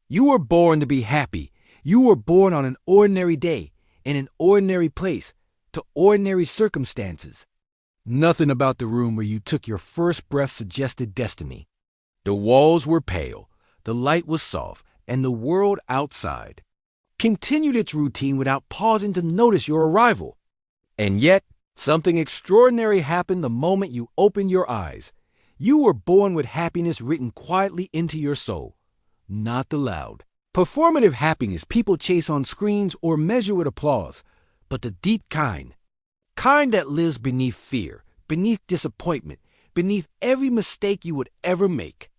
You were born to be happy. You were born on an ordinary day, in an ordinary place, to ordinary circumstances. Nothing about the room where you took your first breath suggested destiny. The walls were pale, the light was soft, and the world outside continued its routine without pausing to notice your arrival. And yet, something extraordinary happened the moment you opened your eyes. You were born with happiness written quietly into your soul, not the loud, performative happiness people chase on screens or measure with applause, but the deep kind that lives beneath fear, beneath disappointment, beneath every mistake you would ever make.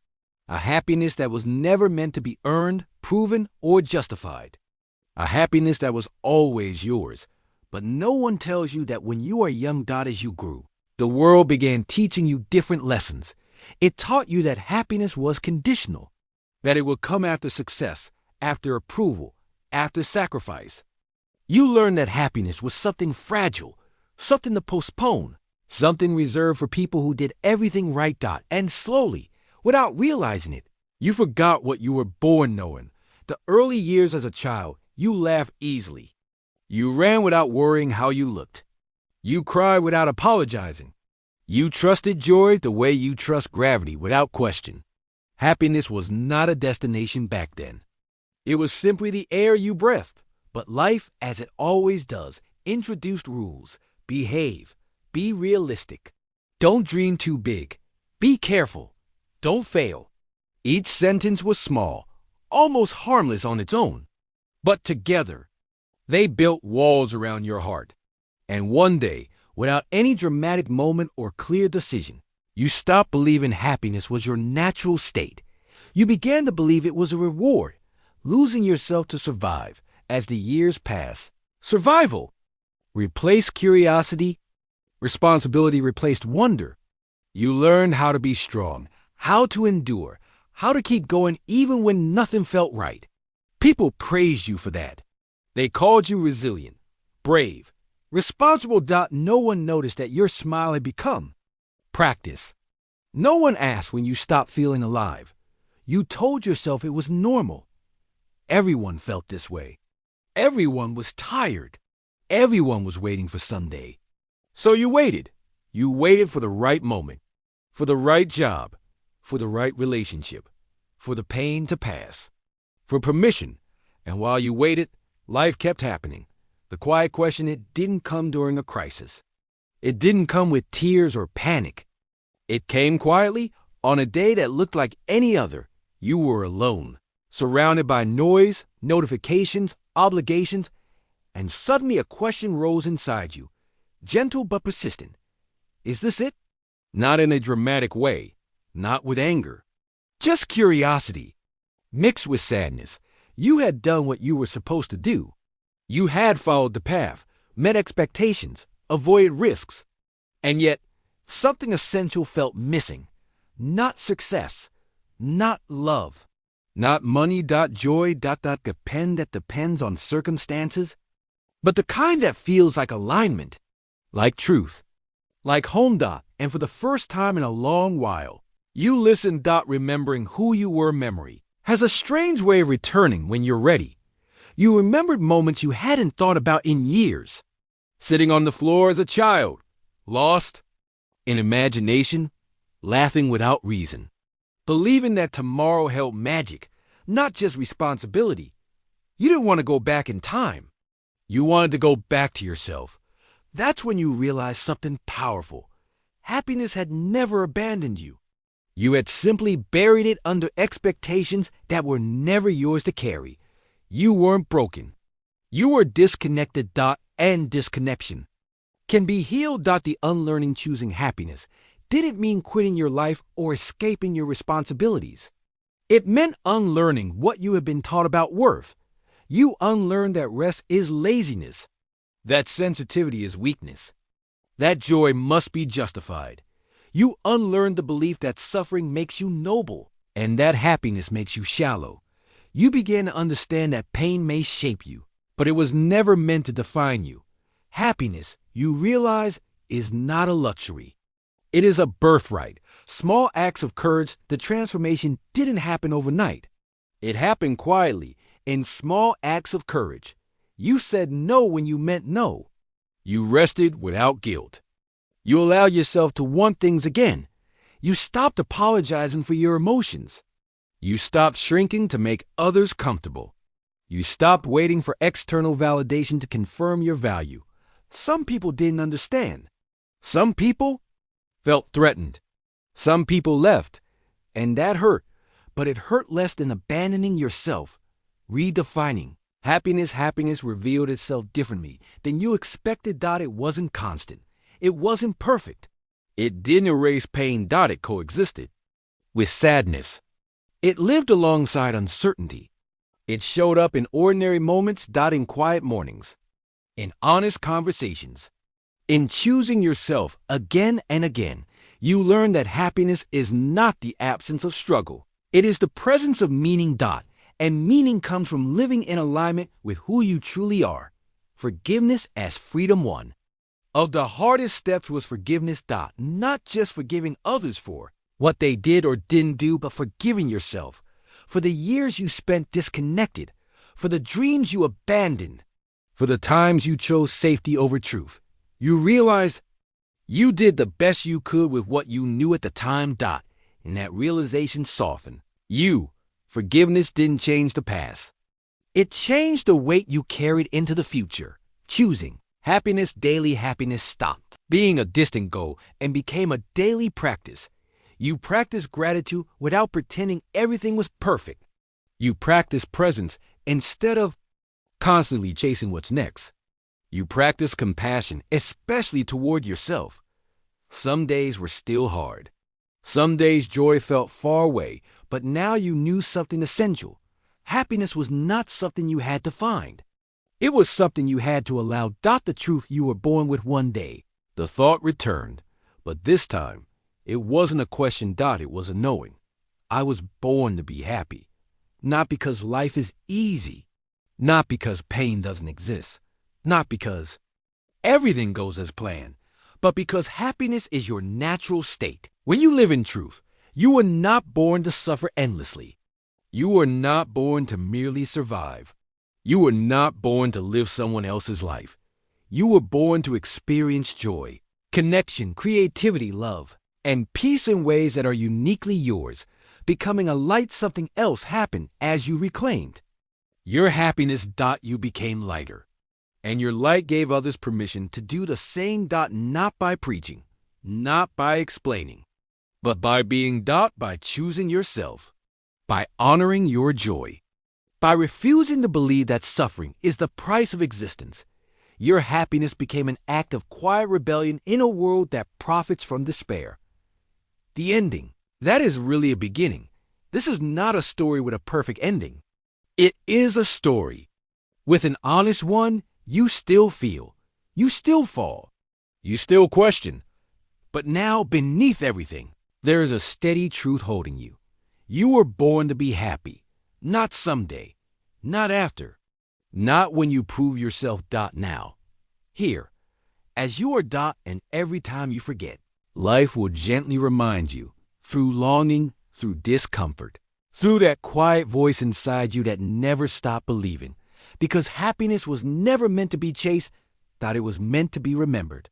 A happiness that was never meant to be earned, proven, or justified. A happiness that was always yours. But no one tells you that when you are young, as you grew, the world began teaching you different lessons. It taught you that happiness was conditional, that it would come after success, after approval, after sacrifice. You learned that happiness was something fragile, something to postpone, something reserved for people who did everything right. And slowly, without realizing it, you forgot what you were born knowing. The early years as a child, you laughed easily. You ran without worrying how you looked. You cried without apologizing. You trusted joy the way you trust gravity without question. Happiness was not a destination back then. It was simply the air you breathed. But life, as it always does, introduced rules. Behave. Be realistic. Don't dream too big. Be careful. Don't fail. Each sentence was small, almost harmless on its own. But together, they built walls around your heart. And one day, without any dramatic moment or clear decision, you stopped believing happiness was your natural state. You began to believe it was a reward, losing yourself to survive as the years pass. Survival replaced curiosity. Responsibility replaced wonder. You learned how to be strong, how to endure, how to keep going even when nothing felt right. People praised you for that. They called you resilient, brave, responsible. No one noticed that your smile had become practice. No one asked when you stopped feeling alive. You told yourself it was normal. Everyone felt this way. Everyone was tired. Everyone was waiting for Sunday. So you waited. You waited for the right moment, for the right job, for the right relationship, for the pain to pass, for permission. And while you waited, life kept happening. The quiet question, it didn't come during a crisis. It didn't come with tears or panic. It came quietly on a day that looked like any other. You were alone, surrounded by noise, notifications, obligations, and suddenly a question rose inside you, gentle but persistent. Is this it? Not in a dramatic way, not with anger, just curiosity, mixed with sadness. You had done what you were supposed to do. You had followed the path, met expectations, avoided risks. And yet, something essential felt missing. Not success, not love, not money. Joy. Depend that depends on circumstances, but the kind that feels like alignment, like truth, like home. And for the first time in a long while, you listened. Remembering who you were. Memory has a strange way of returning when you're ready. You remembered moments you hadn't thought about in years. Sitting on the floor as a child, lost in imagination, laughing without reason, believing that tomorrow held magic, not just responsibility. You didn't want to go back in time. You wanted to go back to yourself. That's when you realized something powerful. Happiness had never abandoned you. You had simply buried it under expectations that were never yours to carry. You weren't broken. You were disconnected. And disconnection can be healed. The unlearning choosing happiness didn't mean quitting your life or escaping your responsibilities. It meant unlearning what you had been taught about worth. You unlearned that rest is laziness, that sensitivity is weakness, that joy must be justified. You unlearned the belief that suffering makes you noble and that happiness makes you shallow. You began to understand that pain may shape you, but it was never meant to define you. Happiness, you realize, is not a luxury. It is a birthright. Small acts of courage. The transformation didn't happen overnight. It happened quietly, in small acts of courage. You said no when you meant no. You rested without guilt. You allowed yourself to want things again. You stopped apologizing for your emotions. You stopped shrinking to make others comfortable. You stopped waiting for external validation to confirm your value. Some people didn't understand. Some people felt threatened. Some people left, and that hurt, but it hurt less than abandoning yourself. Redefining. Happiness revealed itself differently than you expected. It wasn't constant. It wasn't perfect. It didn't erase pain. It coexisted with sadness. It lived alongside uncertainty. It showed up in ordinary moments. In quiet mornings. In honest conversations. In choosing yourself again and again. You learn that happiness is not the absence of struggle. It is the presence of meaning. And meaning comes from living in alignment with who you truly are. Forgiveness as freedom. One of the hardest steps was forgiveness. Not just forgiving others for what they did or didn't do, but forgiving yourself for the years you spent disconnected, for the dreams you abandoned, for the times you chose safety over truth. You realized you did the best you could with what you knew at the time. And that realization softened you. Forgiveness didn't change the past. It changed the weight you carried into the future. Choosing happiness daily. Happiness stopped being a distant goal and became a daily practice. You practiced gratitude without pretending everything was perfect. You practiced presence instead of constantly chasing what's next. You practiced compassion, especially toward yourself. Some days were still hard. Some days joy felt far away, but now you knew something essential. Happiness was not something you had to find. It was something you had to allow. The truth you were born with. One day, the thought returned, but this time, it wasn't a question. It was a knowing. I was born to be happy. Not because life is easy. Not because pain doesn't exist. Not because everything goes as planned. But because happiness is your natural state. When you live in truth, you were not born to suffer endlessly. You were not born to merely survive. You were not born to live someone else's life. You were born to experience joy, connection, creativity, love, and peace in ways that are uniquely yours. Becoming a light. Something else happened as you reclaimed your happiness. You became lighter. And your light gave others permission to do the same. Not by preaching, not by explaining, but by being. By choosing yourself, by honoring your joy, by refusing to believe that suffering is the price of existence. Your happiness became an act of quiet rebellion in a world that profits from despair. The ending. That is really a beginning. This is not a story with a perfect ending. It is a story with an honest one. You still feel, you still fall, you still question. But now, beneath everything, there is a steady truth holding you. You were born to be happy, not someday, not after, not when you prove yourself. Now, here, as you are. And every time you forget, life will gently remind you, through longing, through discomfort, through that quiet voice inside you that never stopped believing. Because happiness was never meant to be chased. It was meant to be remembered.